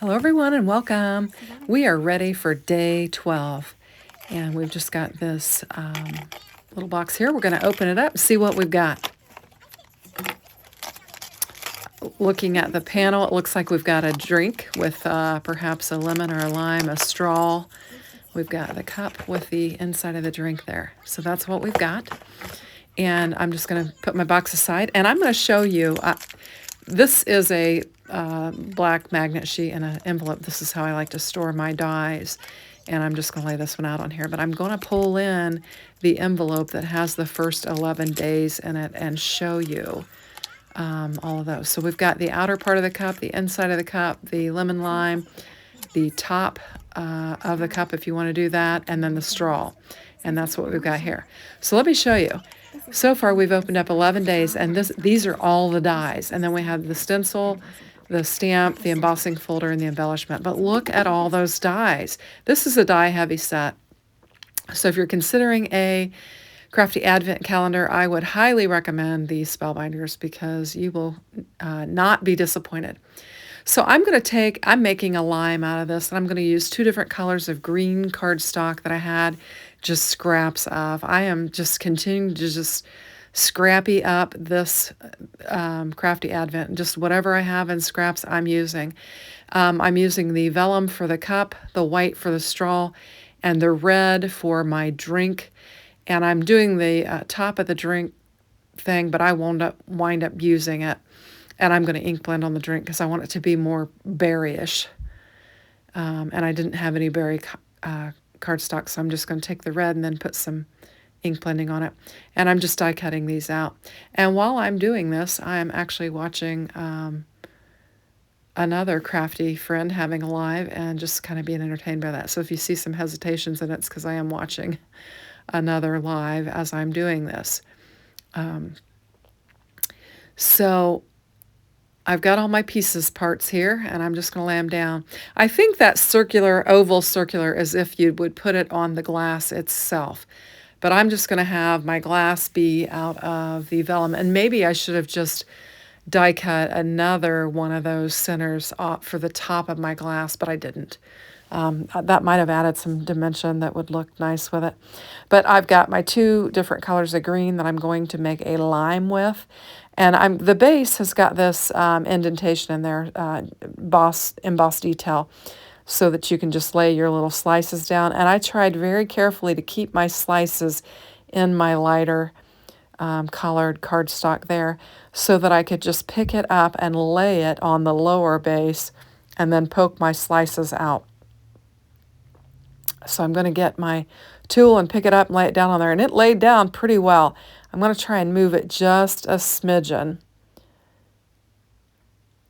Hello everyone and welcome. We are ready for day 12 and we've just got this little box here. We're going to open it up and see what we've got. Looking at the panel, it looks like we've got a drink with perhaps a lemon or a lime, a straw. We've got the cup with the inside of the drink there. So that's what we've got. And I'm just going to put my box aside and I'm going to show you. This is a black magnet sheet and an envelope. This is how I like to store my dies. And I'm just going to lay this one out on here. But I'm going to pull in the envelope that has the first 11 days in it and show you all of those. So we've got the outer part of the cup, the inside of the cup, the lemon lime, the top of the cup if you want to do that, and then the straw. And that's what we've got here. So let me show you. So far we've opened up 11 days, and these are all the dies. And then we have the stencil, the stamp, the embossing folder, and the embellishment. But look at all those dies. This is a die heavy set. So if you're considering a Crafty Advent Calendar, I would highly recommend these spellbinders because you will not be disappointed. So I'm making a lime out of this, and I'm going to use two different colors of green cardstock that I had just scraps of. I am just continuing to just scrappy up this Crafty Advent. Just whatever I have in scraps, I'm using. I'm using the vellum for the cup, the white for the straw, and the red for my drink. And I'm doing the top of the drink thing, but I won't wind up using it. And I'm going to ink blend on the drink because I want it to be more berryish. And I didn't have any berry cardstock, so I'm just going to take the red and then put some ink blending on it. And I'm just die cutting these out. And while I'm doing this, I'm actually watching another crafty friend having a live and just kind of being entertained by that. So if you see some hesitations in it, it's because I am watching another live as I'm doing this. So I've got all my parts here, and I'm just going to lay them down. I think that oval circular, as if you would put it on the glass itself. But I'm just going to have my glass be out of the vellum. And maybe I should have just die cut another one of those centers for the top of my glass, but I didn't. That might have added some dimension that would look nice with it. But I've got my two different colors of green that I'm going to make a lime with. And the base has got this indentation in there, embossed detail, so that you can just lay your little slices down. And I tried very carefully to keep my slices in my lighter colored cardstock there so that I could just pick it up and lay it on the lower base and then poke my slices out. So I'm going to get my tool and pick it up and lay it down on there. And it laid down pretty well. I'm going to try and move it just a smidgen.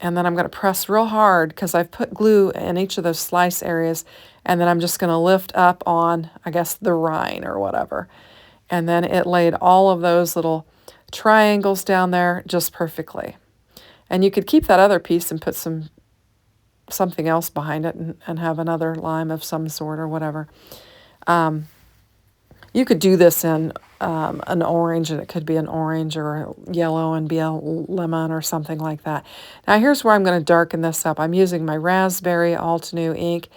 And then I'm going to press real hard because I've put glue in each of those slice areas. And then I'm just going to lift up on, I guess, the rind or whatever. And then it laid all of those little triangles down there just perfectly. And you could keep that other piece and put something else behind it and have another lime of some sort or whatever. You could do this in an orange, and it could be an orange or a yellow and be a lemon or something like that. Now here's where I'm going to darken this up. I'm using my raspberry Altenew ink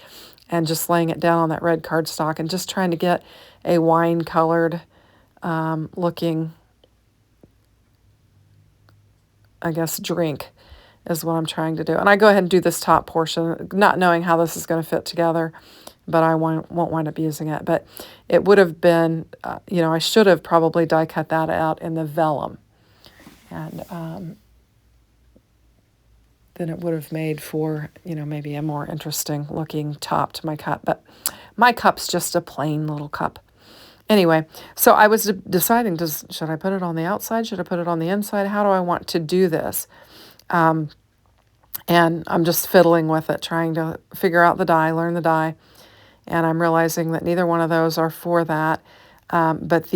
and just laying it down on that red cardstock and just trying to get a wine colored looking, I guess, drink is what I'm trying to do. And I go ahead and do this top portion, not knowing how this is going to fit together, but I won't wind up using it. But it would have been, I should have probably die cut that out in the vellum. And then it would have made for, maybe a more interesting looking top to my cup. But my cup's just a plain little cup. Anyway, so I was deciding, should I put it on the outside? Should I put it on the inside? How do I want to do this? And I'm just fiddling with it, trying to figure out the die, learn the die. And I'm realizing that neither one of those are for that. But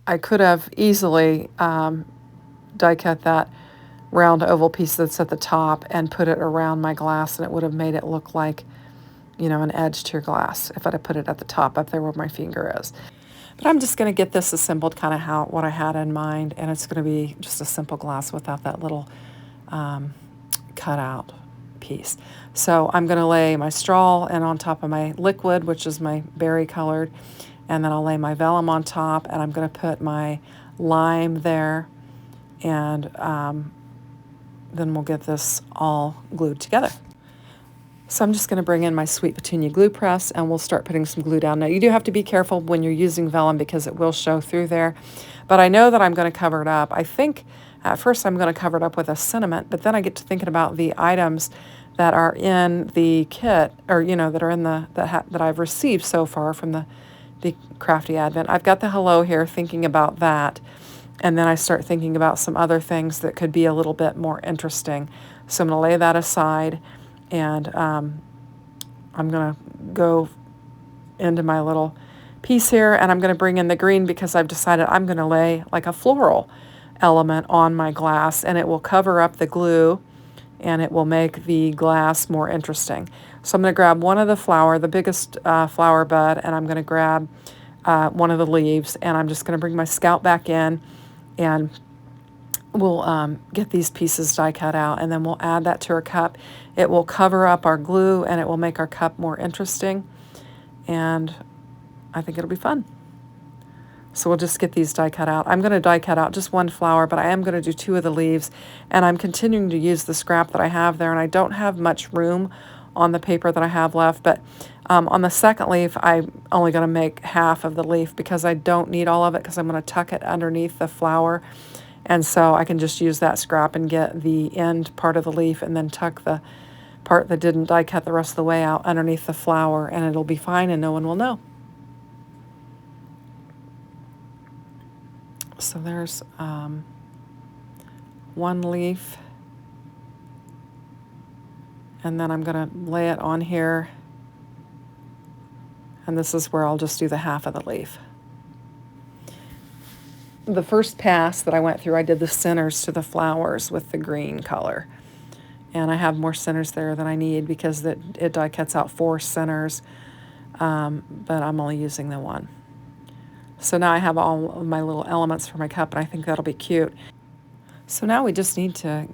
I could have easily die cut that round oval piece that's at the top and put it around my glass, and it would have made it look like, an edge to your glass if I'd have put it at the top up there where my finger is. But I'm just going to get this assembled kind of what I had in mind, and it's going to be just a simple glass without that little cutout piece. So I'm going to lay my straw and on top of my liquid, which is my berry colored, and then I'll lay my vellum on top, and I'm going to put my lime there, and then we'll get this all glued together. So I'm just going to bring in my Sweet Petunia glue press, and we'll start putting some glue down. Now you do have to be careful when you're using vellum because it will show through there, but I know that I'm going to cover it up. I think at first I'm going to cover it up with a sentiment, but then I get to thinking about the items that are in the kit, or that are in that I've received so far from the Crafty Advent. I've got the hello here, thinking about that, and then I start thinking about some other things that could be a little bit more interesting. So I'm going to lay that aside, and I'm going to go into my little piece here, and I'm going to bring in the green because I've decided I'm going to lay like a floral element on my glass, and it will cover up the glue, and it will make the glass more interesting. So I'm going to grab one of the biggest flower bud, and I'm going to grab one of the leaves, and I'm just going to bring my scalp back in, and we'll get these pieces die cut out, and then we'll add that to our cup. It will cover up our glue, and it will make our cup more interesting, and I think it'll be fun. So we'll just get these die cut out. I'm going to die cut out just one flower, but I am going to do 2 of the leaves, and I'm continuing to use the scrap that I have there, and I don't have much room on the paper that I have left, but on the second leaf, I'm only going to make half of the leaf because I don't need all of it, because I'm going to tuck it underneath the flower, and so I can just use that scrap and get the end part of the leaf and then tuck the part that didn't die cut the rest of the way out underneath the flower, and it'll be fine and no one will know. So there's one leaf, and then I'm going to lay it on here, and this is where I'll just do the half of the leaf. The first pass that I went through, I did the centers to the flowers with the green color, and I have more centers there than I need because it die cuts out 4 centers, but I'm only using the 1. So now I have all of my little elements for my cup, and I think that'll be cute. So now we just need to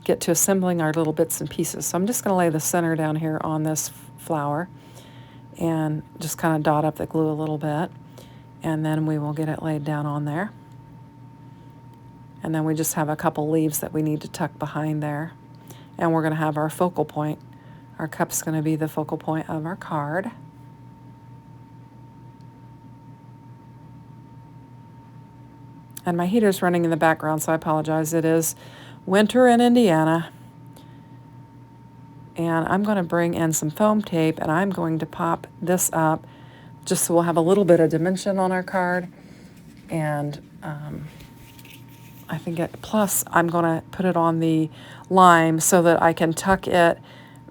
get to assembling our little bits and pieces. So I'm just going to lay the center down here on this flower and just kind of dot up the glue a little bit, and then we will get it laid down on there. And then we just have a couple leaves that we need to tuck behind there. And we're going to have our focal point. Our cup's going to be the focal point of our card. And my heater's running in the background, so I apologize. It is winter in Indiana. And I'm going to bring in some foam tape, and I'm going to pop this up just so we'll have a little bit of dimension on our card. And I think plus I'm going to put it on the lime so that I can tuck it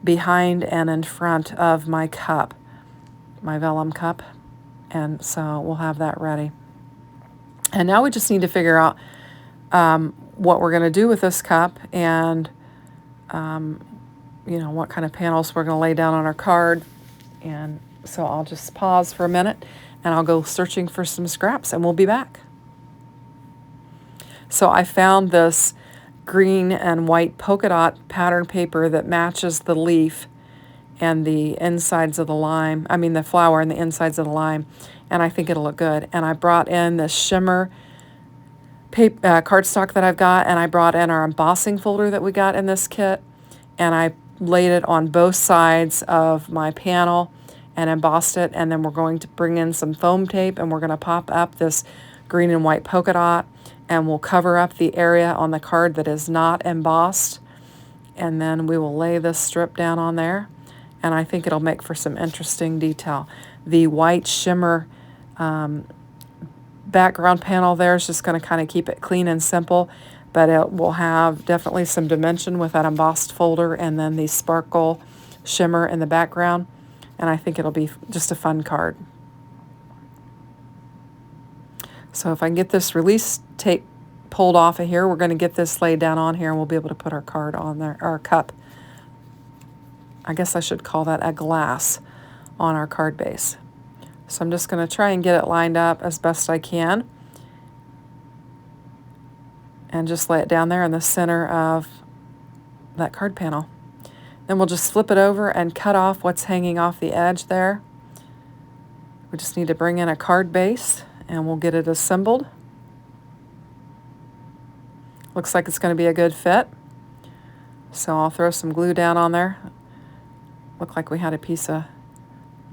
behind and in front of my cup, my vellum cup. And so we'll have that ready. And now we just need to figure out what we're going to do with this cup, and what kind of panels we're going to lay down on our card. And so I'll just pause for a minute, and I'll go searching for some scraps, and we'll be back. So I found this green and white polka dot pattern paper that matches the leaf and the insides of the lime, the flower and the insides of the lime, and I think it'll look good. And I brought in this shimmer cardstock that I've got, and I brought in our embossing folder that we got in this kit, and I laid it on both sides of my panel and embossed it, and then we're going to bring in some foam tape, and we're going to pop up this green and white polka dot, and we'll cover up the area on the card that is not embossed, and then we will lay this strip down on there, and I think it'll make for some interesting detail. The white shimmer background panel there is just going to kind of keep it clean and simple, but it will have definitely some dimension with that embossed folder and then the sparkle shimmer in the background, and I think it'll be just a fun card. So if I can get this release tape pulled off of here, we're going to get this laid down on here, and we'll be able to put our card on there, our cup. I guess I should call that a glass on our card base. So I'm just going to try and get it lined up as best I can, and just lay it down there in the center of that card panel. Then we'll just flip it over and cut off what's hanging off the edge there. We just need to bring in a card base and we'll get it assembled. Looks like it's going to be a good fit. So I'll throw some glue down on there. Looked like we had a piece of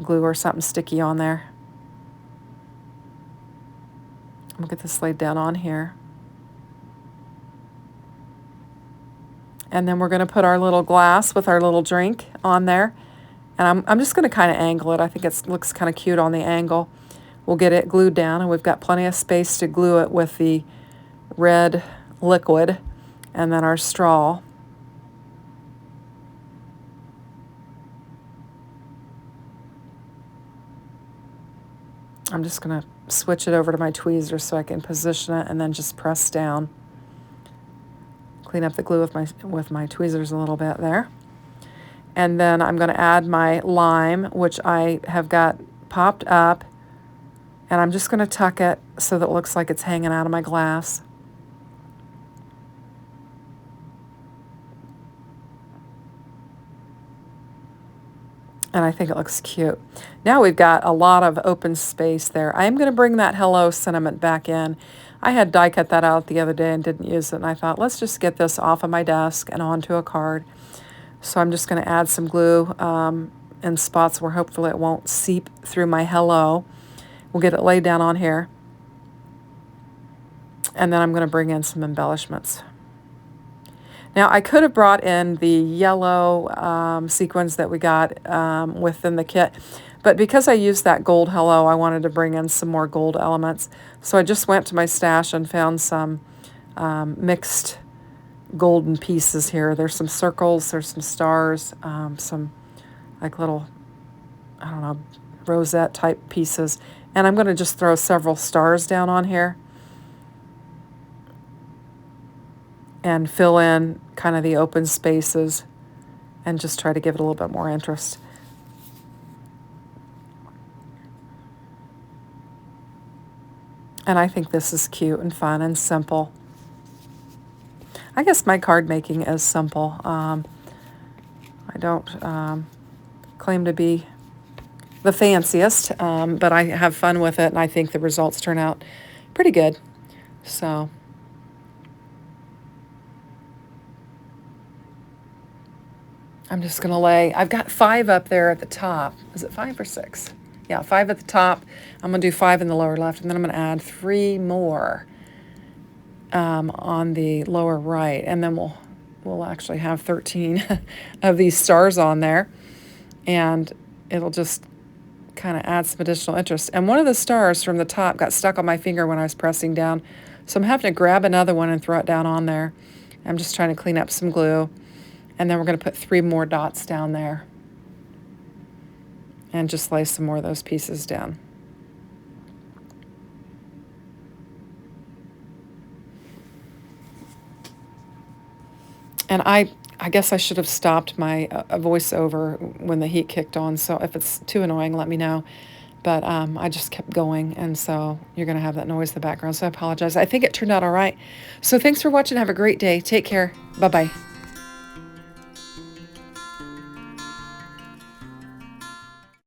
glue or something sticky on there. We'll get this laid down on here. And then we're going to put our little glass with our little drink on there. And I'm just going to kind of angle it. I think it looks kind of cute on the angle. We'll get it glued down, and we've got plenty of space to glue it with the red liquid and then our straw. I'm just going to switch it over to my tweezers so I can position it and then just press down. Clean up the glue with my tweezers a little bit there. And then I'm going to add my lime, which I have got popped up. And I'm just going to tuck it so that it looks like it's hanging out of my glass. And I think it looks cute. Now we've got a lot of open space there. I am going to bring that Hello Sentiment back in. I had die cut that out the other day and didn't use it. And I thought, let's just get this off of my desk and onto a card. So I'm just going to add some glue in spots where hopefully it won't seep through my Hello. We'll get it laid down on here. And then I'm going to bring in some embellishments. Now, I could have brought in the yellow sequins that we got within the kit, but because I used that gold Hello, I wanted to bring in some more gold elements. So I just went to my stash and found some mixed golden pieces here. There's some circles, there's some stars, some like little, I don't know, rosette type pieces. And I'm going to just throw several stars down on here and fill in kind of the open spaces and just try to give it a little bit more interest. And I think this is cute and fun and simple. I guess my card making is simple. I don't claim to be the fanciest, but I have fun with it, and I think the results turn out pretty good. So I'm just going to lay, I've got 5 up there at the top. Is it 5 or 6? Yeah, 5 at the top. I'm going to do 5 in the lower left, and then I'm going to add 3 more on the lower right. And then we'll actually have 13 of these stars on there. And it'll just kind of add some additional interest. And one of the stars from the top got stuck on my finger when I was pressing down. So I'm having to grab another one and throw it down on there. I'm just trying to clean up some glue. And then we're going to put 3 more dots down there and just lay some more of those pieces down. And I guess I should have stopped my voiceover when the heat kicked on. So if it's too annoying, let me know. But I just kept going, and so you're going to have that noise in the background. So I apologize. I think it turned out all right. So thanks for watching. Have a great day. Take care. Bye-bye.